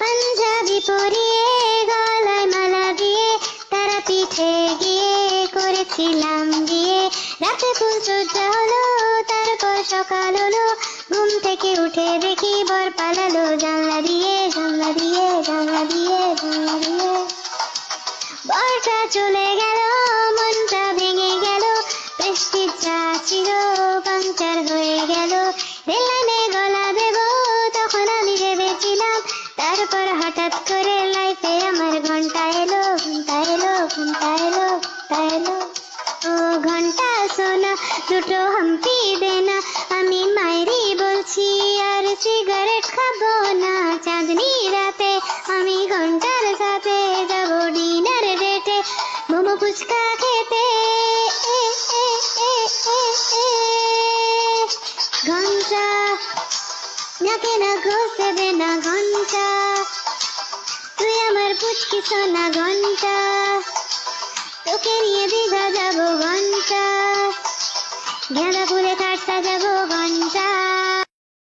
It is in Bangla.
পাঞ্জাবি পরিয়ে গলায় মালা দিয়ে তারা পিঠে গিয়ে করেছিলাম বিয়ে। রাতে ফুল সজ্জা হলো, তারপর সকাল হলো, ঘুম থেকে উঠে দেখি বর পালালো জানলা দিয়ে, জানলা দিয়ে, জানলা দিয়ে, জানলা দিয়ে। বরটা চলে গেল, মনটা ভেঙে গেল, বৃষ্টির চা ছিল পাংচার হয়ে গেল। রেল লাইনে গলা দেব তখন আমি ভেবেছিলাম, তারপর হঠাৎ করে লাইফে আমার ঘন্টা এলো, ঘন্টা এলো, ঘন্টা এলো, ঘন্টা এলো। ও ঘন্টা সোনা দুটো হাম্পি দেনা, আমি মায়েরই বলছি আর সিগারেট খাবো না। চাঁদনি রাতে আমি ঘন্টার সাথে যাব ডিনার ডেটে, মোমো ফুচকা খেতে। এ, এ, এ, এ, এ। ঘন্টা নাকে না ঘষবে না ঘন্টা, তুই আমার পুচকি সোনা ঘন্টা, তোকে নিয়ে দীঘা যাবো ঘন্টা, গাঁদা ফুলে কাঠ সাজাবো ঘন্টা।